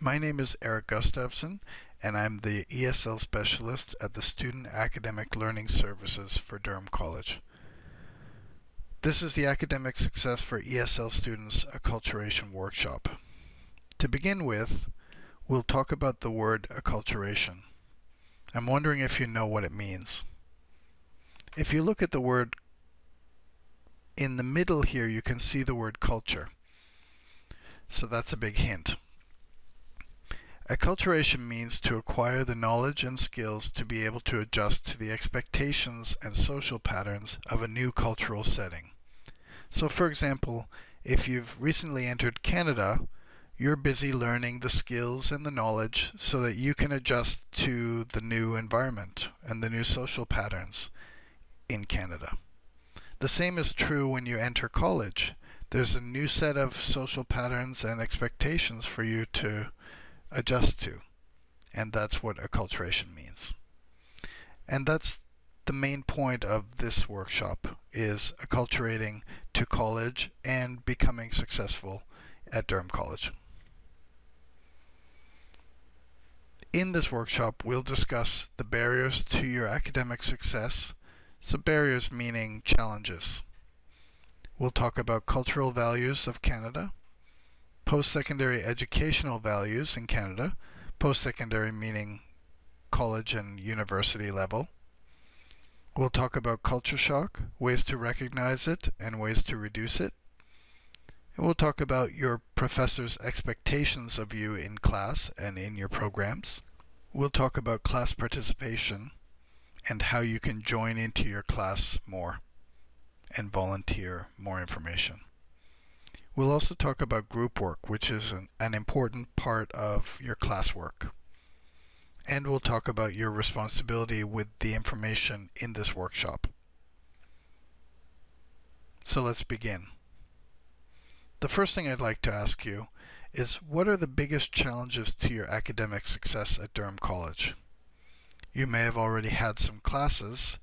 My name is Eric Gustafsson, and I'm the ESL specialist at the Student Academic Learning Services for Durham College. This is the Academic Success for ESL Students Acculturation Workshop. To begin with, we'll talk about the word acculturation. I'm wondering if you know what it means. If you look at the word in the middle here, you can see the word culture. So that's a big hint. Acculturation means to acquire the knowledge and skills to be able to adjust to the expectations and social patterns of a new cultural setting. So for example, if you've recently entered Canada, you're busy learning the skills and the knowledge so that you can adjust to the new environment and the new social patterns in Canada. The same is true when you enter college. There's a new set of social patterns and expectations for you to adjust to, and that's what acculturation means. And that's the main point of this workshop, is acculturating to college and becoming successful at Durham College. In this workshop, we'll discuss the barriers to your academic success. So barriers meaning challenges. We'll talk about cultural values of Canada, post-secondary educational values in Canada, post-secondary meaning college and university level. We'll talk about culture shock, ways to recognize it and ways to reduce it. And we'll talk about your professor's expectations of you in class and in your programs. We'll talk about class participation and how you can join into your class more and volunteer more information. We'll also talk about group work, which is an important part of your classwork. And we'll talk about your responsibility with the information in this workshop. So let's begin. The first thing I'd like to ask you is, what are the biggest challenges to your academic success at Durham College? You may have already had some classes,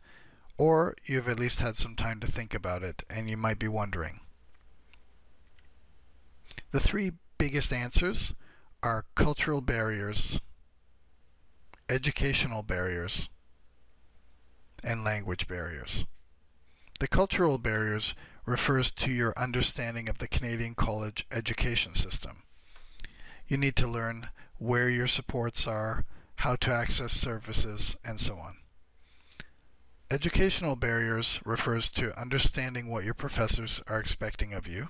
or you've at least had some time to think about it, and you might be wondering. The three biggest answers are cultural barriers, educational barriers, and language barriers. The cultural barriers refers to your understanding of the Canadian college education system. You need to learn where your supports are, how to access services, and so on. Educational barriers refers to understanding what your professors are expecting of you.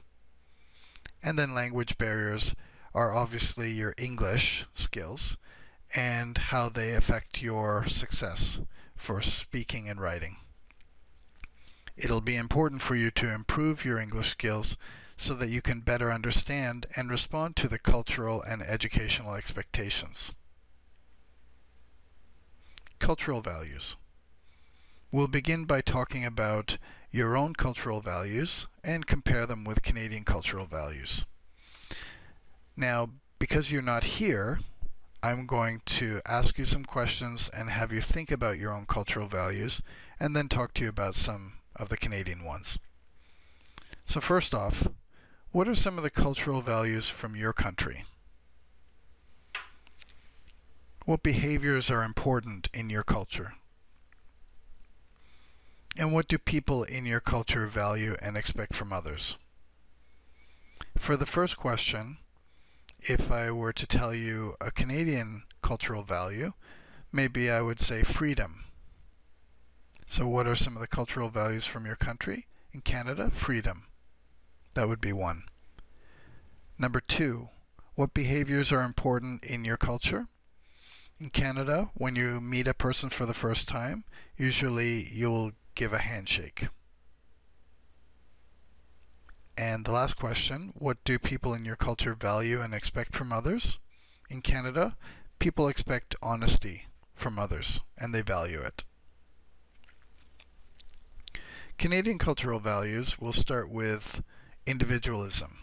And then language barriers are obviously your English skills and how they affect your success for speaking and writing. It'll be important for you to improve your English skills so that you can better understand and respond to the cultural and educational expectations. Cultural values. We'll begin by talking about your own cultural values and compare them with Canadian cultural values. Now, because you're not here, I'm going to ask you some questions and have you think about your own cultural values and then talk to you about some of the Canadian ones. So first off, what are some of the cultural values from your country? What behaviors are important in your culture? And what do people in your culture value and expect from others? For the first question, if I were to tell you a Canadian cultural value, maybe I would say freedom. So what are some of the cultural values from your country? In Canada, freedom. That would be one. Number two, what behaviors are important in your culture? In Canada, when you meet a person for the first time, usually you'll give a handshake. And the last question, what do people in your culture value and expect from others? In Canada, people expect honesty from others, and they value it. Canadian cultural values will start with individualism.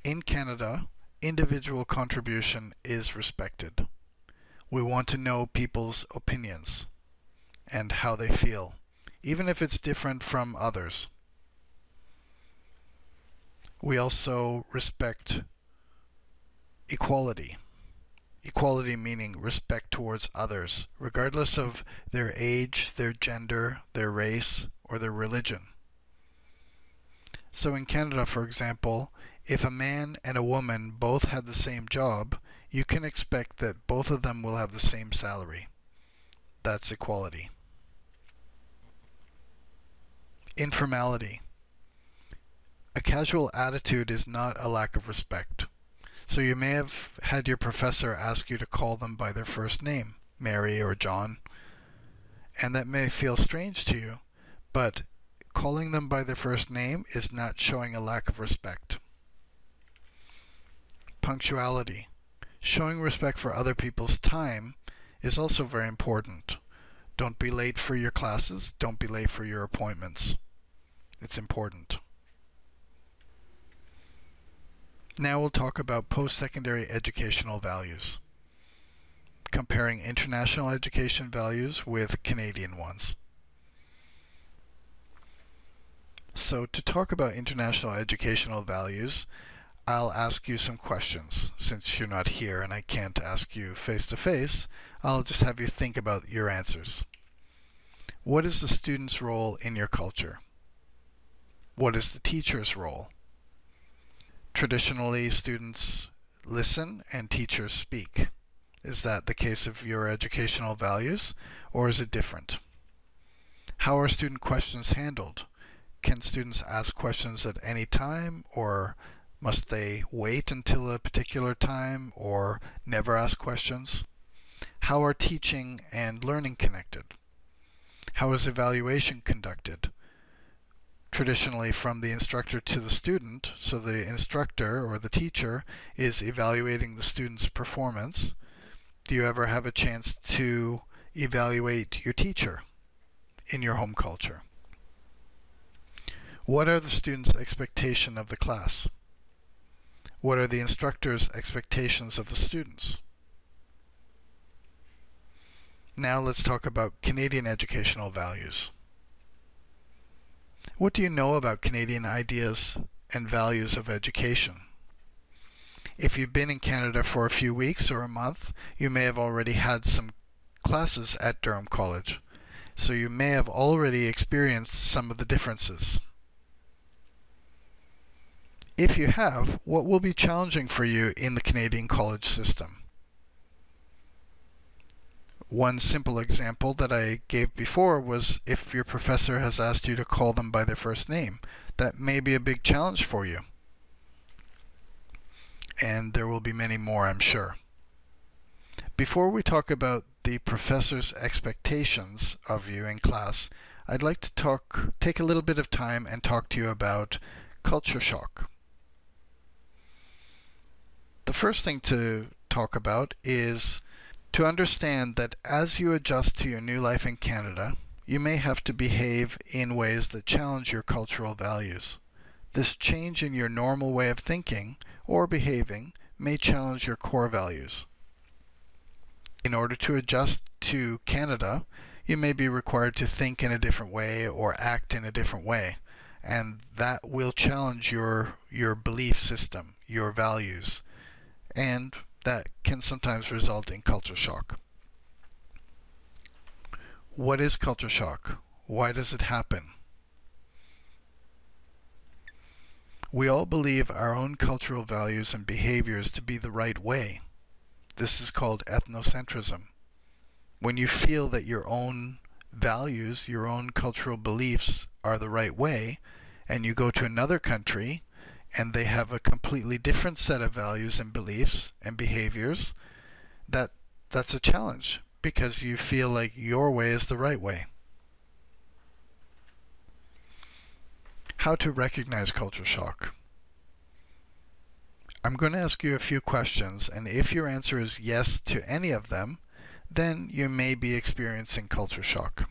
In Canada, individual contribution is respected. We want to know people's opinions and how they feel, even if it's different from others. We also respect Equality. Equality meaning respect towards others, regardless of their age, their gender, their race, or their religion. So in Canada, for example, if a man and a woman both had the same job, you can expect that both of them will have the same salary. That's equality. Informality. A casual attitude is not a lack of respect. So you may have had your professor ask you to call them by their first name, Mary or John, and that may feel strange to you, but calling them by their first name is not showing a lack of respect. Punctuality. Showing respect for other people's time is also very important. Don't be late for your classes. Don't be late for your appointments. It's important. Now we'll talk about post-secondary educational values, comparing international education values with Canadian ones. So to talk about international educational values, I'll ask you some questions. Since you're not here and I can't ask you face-to-face, I'll just have you think about your answers. What is the student's role in your culture? What is the teacher's role? Traditionally, students listen and teachers speak. Is that the case of your educational values, or is it different? How are student questions handled? Can students ask questions at any time, or must they wait until a particular time, or never ask questions? How are teaching and learning connected? How is evaluation conducted? Traditionally from the instructor to the student, so the instructor or the teacher is evaluating the student's performance. Do you ever have a chance to evaluate your teacher in your home culture? What are the students' expectations of the class? What are the instructor's expectations of the students? Now let's talk about Canadian educational values. What do you know about Canadian ideas and values of education? If you've been in Canada for a few weeks or a month, you may have already had some classes at Durham College, so you may have already experienced some of the differences. If you have, what will be challenging for you in the Canadian college system? One simple example that I gave before was if your professor has asked you to call them by their first name. That may be a big challenge for you. And there will be many more, I'm sure. Before we talk about the professor's expectations of you in class, I'd like to take a little bit of time and talk to you about culture shock. The first thing to talk about is to understand that as you adjust to your new life in Canada, you may have to behave in ways that challenge your cultural values. This change in your normal way of thinking or behaving may challenge your core values. In order to adjust to Canada, you may be required to think in a different way or act in a different way, and that will challenge your belief system, your values, and that can sometimes result in culture shock. What is culture shock? Why does it happen? We all believe our own cultural values and behaviors to be the right way. This is called ethnocentrism. When you feel that your own values, your own cultural beliefs are the right way, and you go to another country and they have a completely different set of values and beliefs and behaviors, that's a challenge because you feel like your way is the right way. How to recognize culture shock. I'm going to ask you a few questions, and if your answer is yes to any of them, then you may be experiencing culture shock.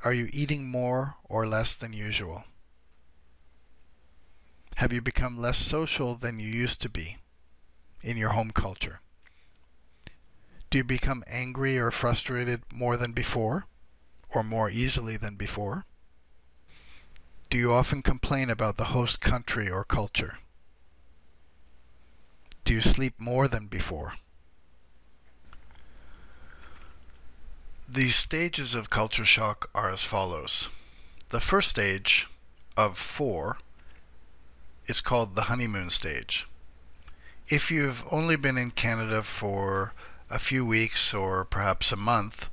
Are you eating more or less than usual? Have you become less social than you used to be in your home culture? Do you become angry or frustrated more than before, or more easily than before? Do you often complain about the host country or culture? Do you sleep more than before? The stages of culture shock are as follows. The first stage of 4 is called the honeymoon stage. If you've only been in Canada for a few weeks or perhaps a month,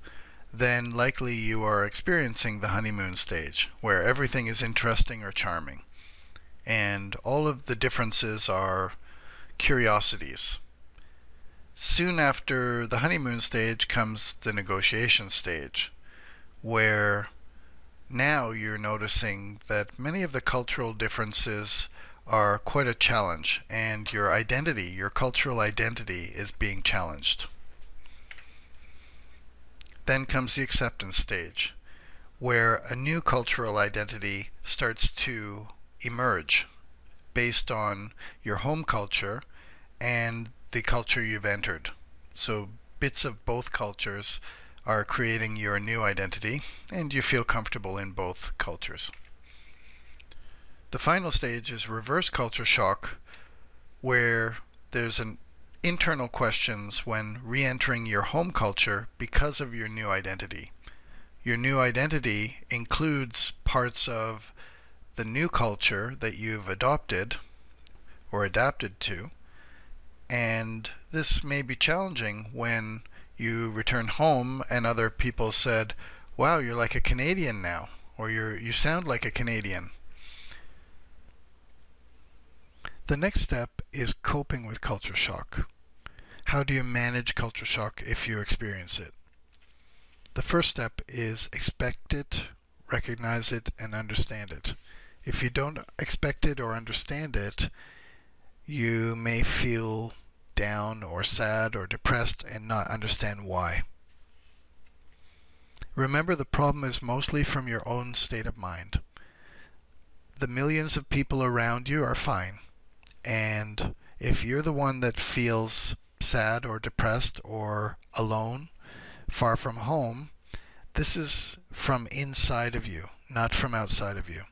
then likely you are experiencing the honeymoon stage, where everything is interesting or charming, and all of the differences are curiosities. Soon after the honeymoon stage comes the negotiation stage, where now you're noticing that many of the cultural differences are quite a challenge, and your identity, your cultural identity, is being challenged. Then comes the acceptance stage, where a new cultural identity starts to emerge based on your home culture and the culture you've entered. So bits of both cultures are creating your new identity, and you feel comfortable in both cultures. The final stage is reverse culture shock, where there's an internal questions when re-entering your home culture because of your new identity. Your new identity includes parts of the new culture that you've adopted or adapted to, and this may be challenging when you return home and other people said, "Wow, you're like a Canadian now," or you sound like a Canadian. The next step is coping with culture shock. How do you manage culture shock if you experience it? The first step is expect it, recognize it, and understand it. If you don't expect it or understand it, you may feel down or sad or depressed and not understand why. Remember, the problem is mostly from your own state of mind. The millions of people around you are fine. And if you're the one that feels sad or depressed or alone, far from home, this is from inside of you, not from outside of you.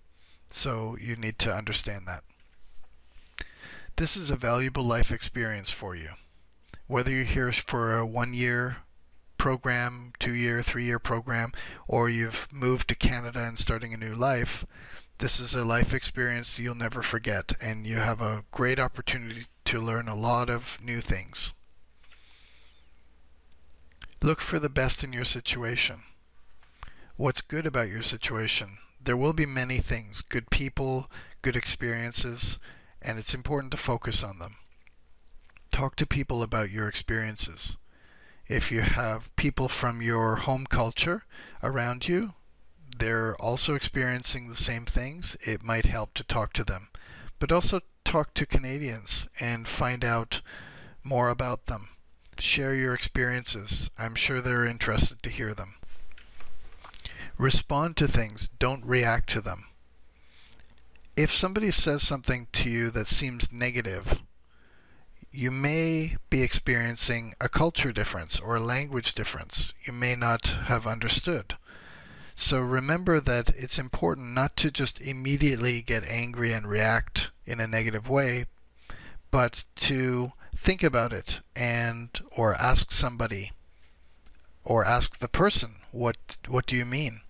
So you need to understand that. This is a valuable life experience for you. Whether you're here for a 1-year program, 2-year, 3-year program, or you've moved to Canada and starting a new life, this is a life experience you'll never forget, and you have a great opportunity to learn a lot of new things. Look for the best in your situation. What's good about your situation? There will be many things, good people, good experiences, and it's important to focus on them. Talk to people about your experiences. If you have people from your home culture around you, they're also experiencing the same things, it might help to talk to them. But also talk to Canadians and find out more about them. Share your experiences. I'm sure they're interested to hear them. Respond to things, don't react to them. If somebody says something to you that seems negative, you may be experiencing a culture difference or a language difference you may not have understood. So remember that it's important not to just immediately get angry and react in a negative way, but to think about it or ask somebody or ask the person, what do you mean?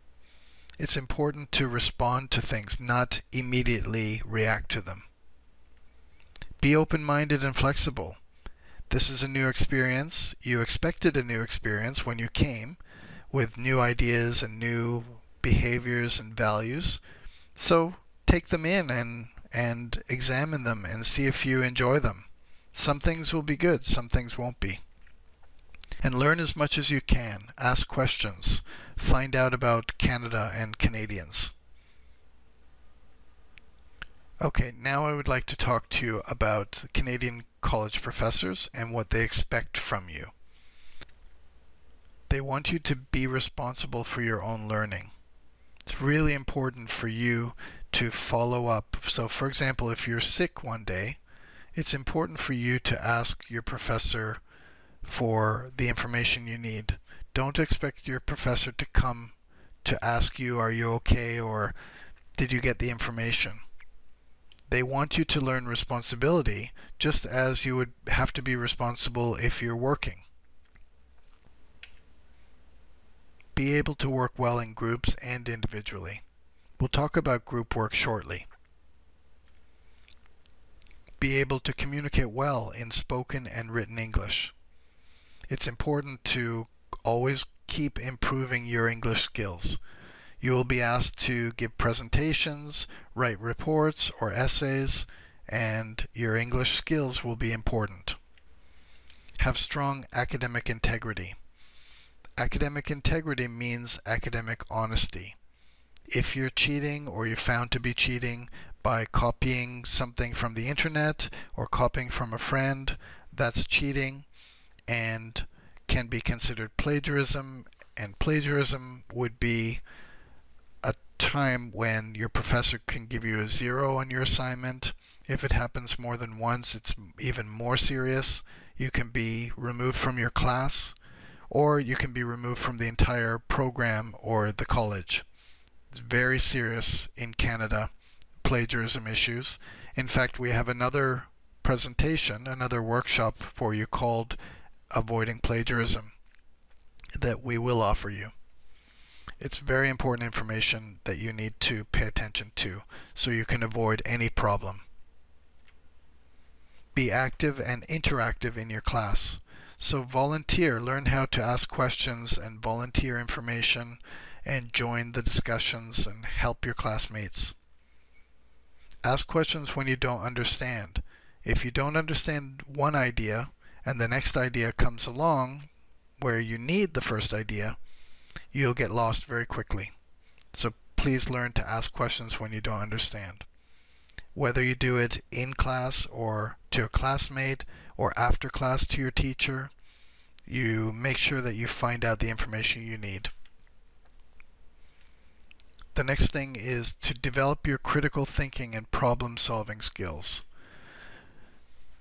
It's important to respond to things, not immediately react to them. Be open-minded and flexible. This is a new experience. You expected a new experience when you came, with new ideas and new behaviors and values. So take them in and examine them and see if you enjoy them. Some things will be good, some things won't be. And learn as much as you can. Ask questions. Find out about Canada and Canadians. Okay, now I would like to talk to you about Canadian college professors and what they expect from you. They want you to be responsible for your own learning. It's really important for you to follow up. So for example, if you're sick one day, it's important for you to ask your professor for the information you need. Don't expect your professor to come to ask you, are you okay, or did you get the information? They want you to learn responsibility just as you would have to be responsible if you're working. Be able to work well in groups and individually. We'll talk about group work shortly. Be able to communicate well in spoken and written English. It's important to always keep improving your English skills. You will be asked to give presentations, write reports or essays, and your English skills will be important. Have strong academic integrity. Academic integrity means academic honesty. If you're cheating or you're found to be cheating by copying something from the internet or copying from a friend, that's cheating and can be considered plagiarism, and plagiarism would be a time when your professor can give you a 0 on your assignment. If it happens more than once, it's even more serious. You can be removed from your class, or you can be removed from the entire program or the college. It's very serious in Canada, plagiarism issues. In fact, we have another presentation, another workshop for you called Avoiding Plagiarism that we will offer you. It's very important information that you need to pay attention to so you can avoid any problem. Be active and interactive in your class. So volunteer, learn how to ask questions and volunteer information and join the discussions and help your classmates. Ask questions when you don't understand. If you don't understand one idea and the next idea comes along where you need the first idea, you'll get lost very quickly. So please learn to ask questions when you don't understand. Whether you do it in class or to a classmate or after class to your teacher, you make sure that you find out the information you need. The next thing is to develop your critical thinking and problem-solving skills.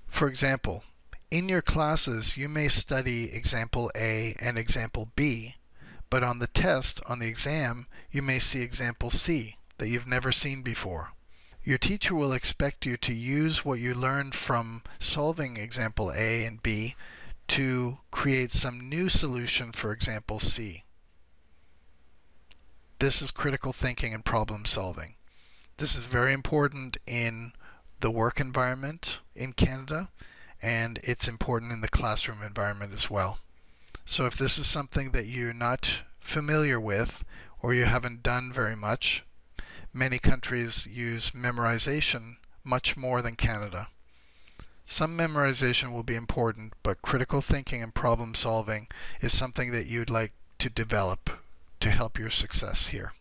For example, in your classes you may study example A and example B, but on the test, on the exam, you may see example C that you've never seen before. Your teacher will expect you to use what you learned from solving example A and B to create some new solution for example C. This is critical thinking and problem solving. This is very important in the work environment in Canada, and it's important in the classroom environment as well. So if this is something that you're not familiar with or you haven't done very much, many countries use memorization much more than Canada. Some memorization will be important, but critical thinking and problem solving is something that you'd like to develop to help your success here.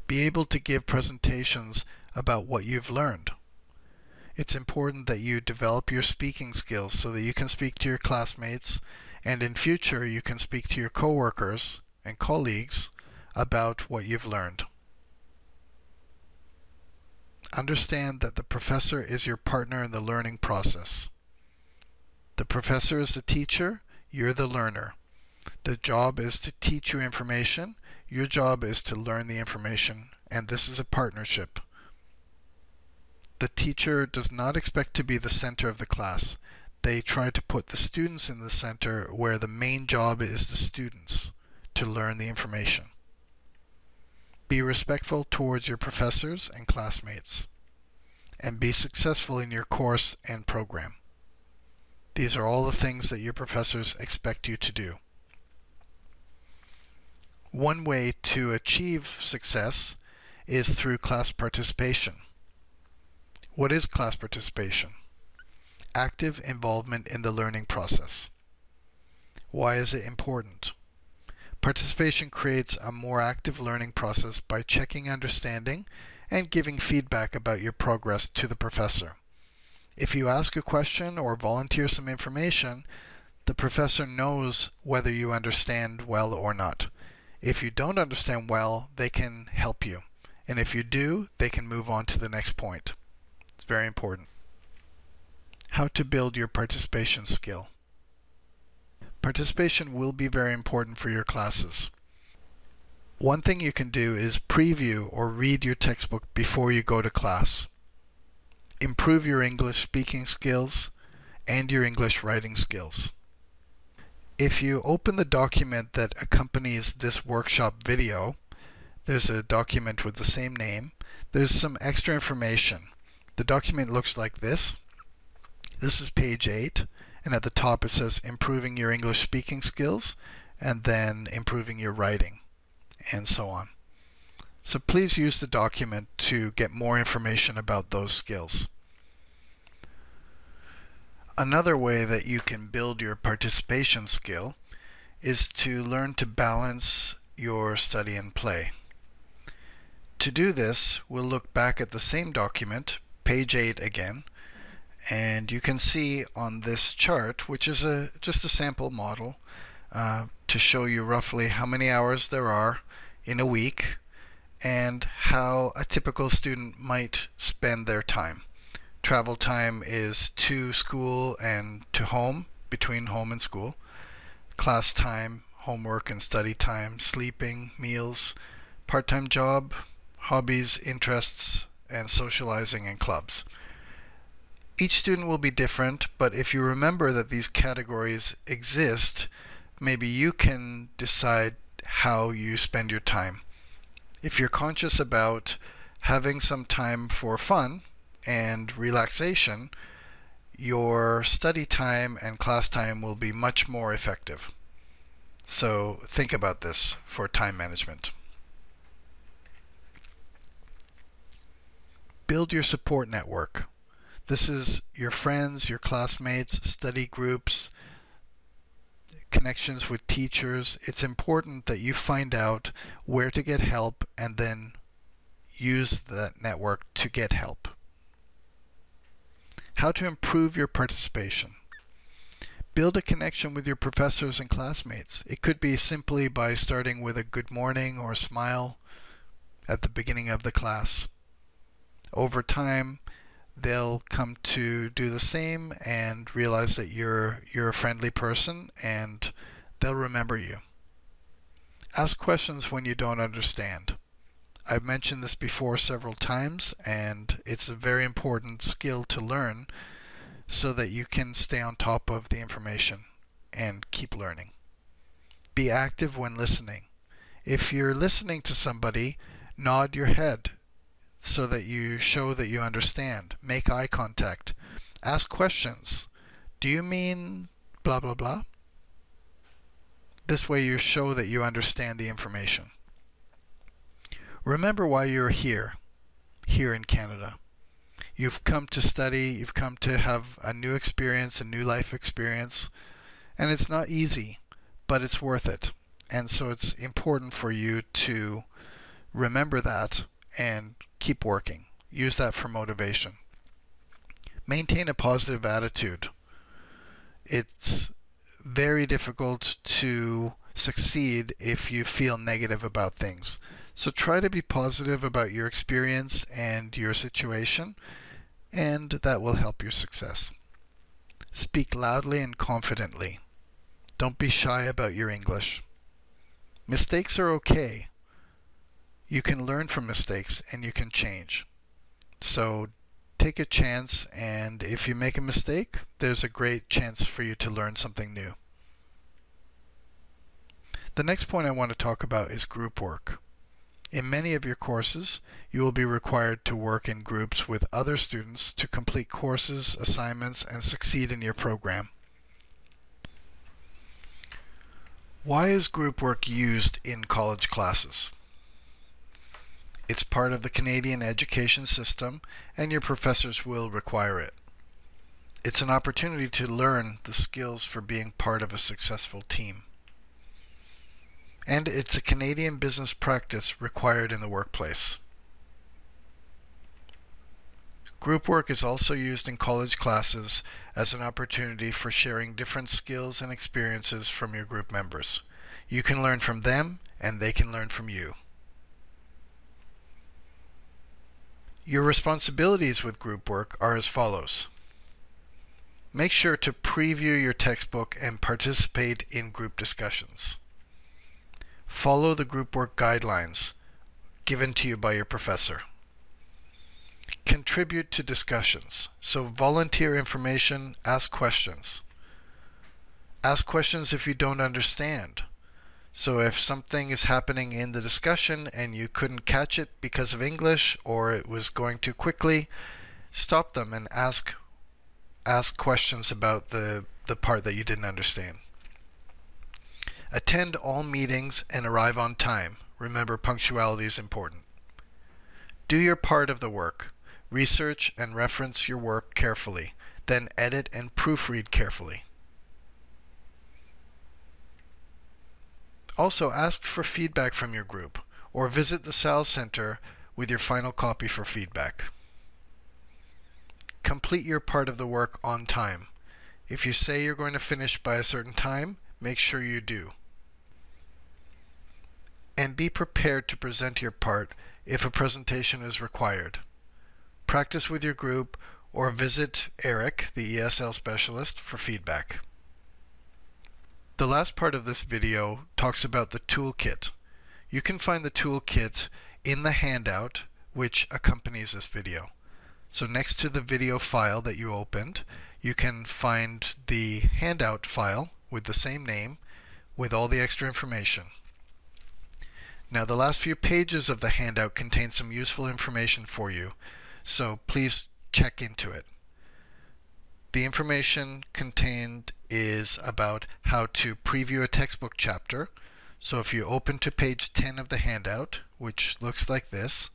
Be able to give presentations about what you've learned. It's important that you develop your speaking skills so that you can speak to your classmates, and in future you can speak to your coworkers and colleagues about what you've learned. Understand that the professor is your partner in the learning process. The professor is the teacher, you're the learner. The job is to teach you information, your job is to learn the information, and this is a partnership. The teacher does not expect to be the center of the class. They try to put the students in the center where the main job is the students to learn the information. Be respectful towards your professors and classmates, and be successful in your course and program. These are all the things that your professors expect you to do. One way to achieve success is through class participation. What is class participation? Active involvement in the learning process. Why is it important? Participation creates a more active learning process by checking understanding and giving feedback about your progress to the professor. If you ask a question or volunteer some information, the professor knows whether you understand well or not. If you don't understand well, they can help you. And if you do, they can move on to the next point. It's very important. How to build your participation skill. Participation will be very important for your classes. One thing you can do is preview or read your textbook before you go to class. improve your English speaking skills and your English writing skills. If you open the document that accompanies this workshop video, there's a document with the same name. There's some extra information. The document looks like this. This is page 8, and at the top it says improving your English speaking skills, and then improving your writing, and so on. So please use the document to get more information about those skills. Another way that you can build your participation skill is to learn to balance your study and play. To do this, we'll look back at the same document, page 8 again, and you can see on this chart, which is just a sample model, to show you roughly how many hours there are in a week and how a typical student might spend their time. Travel time is to school and to home, between home and school. Class time, homework and study time, sleeping, meals, part-time job, hobbies, interests, and socializing and clubs. Each student will be different, but if you remember that these categories exist, maybe you can decide how you spend your time. If you're conscious about having some time for fun and relaxation, your study time and class time will be much more effective. So think about this for time management. Build your support network. This is your friends, your classmates, study groups, connections with teachers. It's important that you find out where to get help and then use that network to get help. How to improve your participation. Build a connection with your professors and classmates. It could be simply by starting with a good morning or a smile at the beginning of the class. Over time, they'll come to do the same and realize that you're a friendly person, and they'll remember you. Ask questions when you don't understand. I've mentioned this before several times, and it's a very important skill to learn so that you can stay on top of the information and keep learning. Be active when listening. If you're listening to somebody, nod your head so that you show that you understand. Make eye contact. Ask questions. Do you mean blah blah blah? This way you show that you understand the information. Remember why you're here in Canada. You've come to study, you've come to have a new experience, a new life experience, and it's not easy, but it's worth it. And so it's important for you to remember that and keep working. Use that for motivation. Maintain a positive attitude. It's very difficult to succeed if you feel negative about things. So try to be positive about your experience and your situation, and that will help your success. Speak loudly and confidently. Don't be shy about your English. Mistakes are okay. You can learn from mistakes and you can change. So take a chance, and if you make a mistake, there's a great chance for you to learn something new. The next point I want to talk about is group work. In many of your courses, you will be required to work in groups with other students to complete courses, assignments, and succeed in your program. Why is group work used in college classes? It's part of the Canadian education system, and your professors will require it. It's an opportunity to learn the skills for being part of a successful team. And it's a Canadian business practice required in the workplace. Group work is also used in college classes as an opportunity for sharing different skills and experiences from your group members. You can learn from them, and they can learn from you. Your responsibilities with group work are as follows. Make sure to preview your textbook and participate in group discussions. Follow the group work guidelines given to you by your professor. Contribute to discussions. So volunteer information, ask questions. Ask questions if you don't understand. So if something is happening in the discussion and you couldn't catch it because of English or it was going too quickly, stop them and ask questions about the part that you didn't understand. Attend all meetings and arrive on time. Remember, punctuality is important. Do your part of the work. Research and reference your work carefully. Then edit and proofread carefully. Also, ask for feedback from your group or visit the SALS Center with your final copy for feedback. Complete your part of the work on time. If you say you're going to finish by a certain time, make sure you do. And be prepared to present your part if a presentation is required. Practice with your group or visit Eric, the ESL specialist, for feedback. The last part of this video talks about the toolkit. You can find the toolkit in the handout which accompanies this video. So next to the video file that you opened, you can find the handout file with the same name with all the extra information. Now the last few pages of the handout contain some useful information for you, so please check into it. The information contained is about how to preview a textbook chapter. So if you open to page 10 of the handout, which looks like this,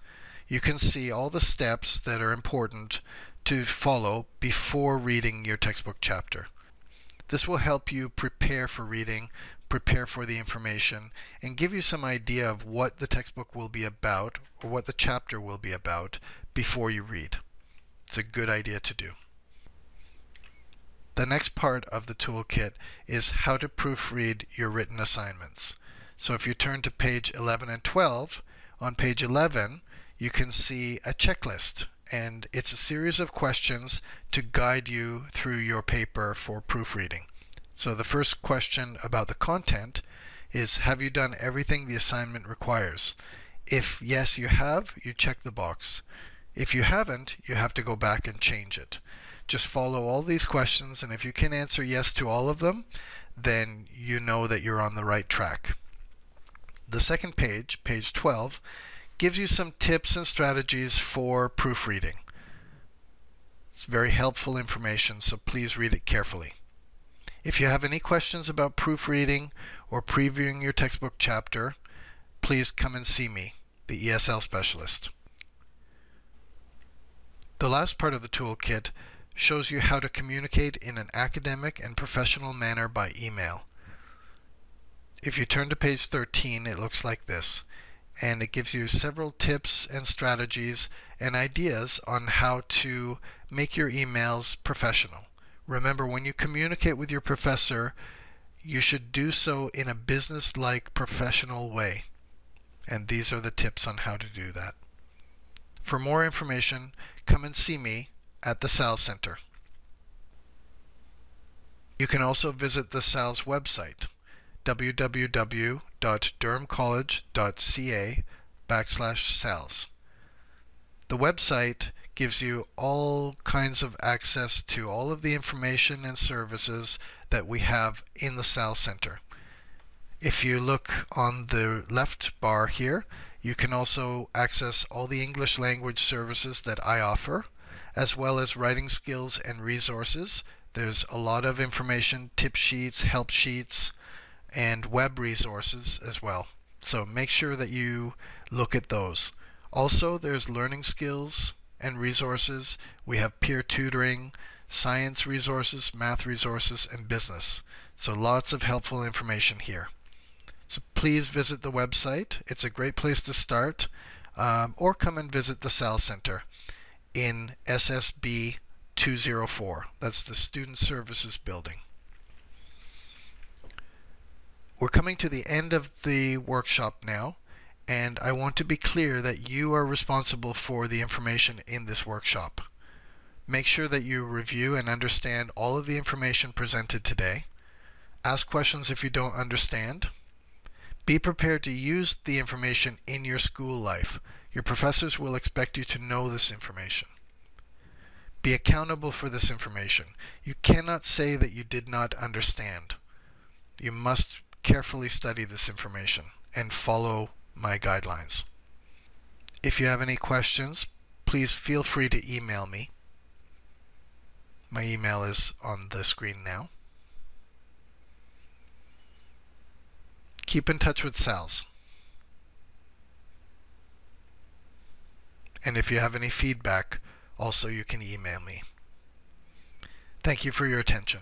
you can see all the steps that are important to follow before reading your textbook chapter. This will help you prepare for reading, prepare for the information, and give you some idea of what the textbook will be about or what the chapter will be about before you read. It's a good idea to do. The next part of the toolkit is how to proofread your written assignments. So if you turn to page 11 and 12, on page 11 you can see a checklist, and it's a series of questions to guide you through your paper for proofreading. So the first question about the content is, have you done everything the assignment requires? If yes, you have, you check the box. If you haven't, you have to go back and change it. Just follow all these questions, and if you can answer yes to all of them, then you know that you're on the right track. The second page, page 12, gives you some tips and strategies for proofreading. It's very helpful information, so please read it carefully. If you have any questions about proofreading or previewing your textbook chapter, please come and see me, the ESL specialist. The last part of the toolkit shows you how to communicate in an academic and professional manner by email. If you turn to page 13, it looks like this, and it gives you several tips and strategies and ideas on how to make your emails professional. Remember, when you communicate with your professor, you should do so in a business-like professional way, and these are the tips on how to do that. For more information, come and see me at the SALS Center. You can also visit the SALS website, www.durhamcollege.ca/SALS. The website gives you all kinds of access to all of the information and services that we have in the SALS Center. If you look on the left bar here, you can also access all the English language services that I offer, as well as writing skills and resources. There's a lot of information, tip sheets, help sheets, and web resources as well. So make sure that you look at those. Also, there's learning skills and resources. We have peer tutoring, science resources, math resources, and business. So lots of helpful information here. So please visit the website. It's a great place to start, or come and visit the SALS Center in SSB 204. That's the Student Services Building. We're coming to the end of the workshop now, and I want to be clear that you are responsible for the information in this workshop. Make sure that you review and understand all of the information presented today. Ask questions if you don't understand. Be prepared to use the information in your school life. Your professors will expect you to know this information. Be accountable for this information. You cannot say that you did not understand. You must carefully study this information and follow my guidelines. If you have any questions, please feel free to email me. My email is on the screen now. Keep in touch with SALS. And if you have any feedback, also you can email me. Thank you for your attention.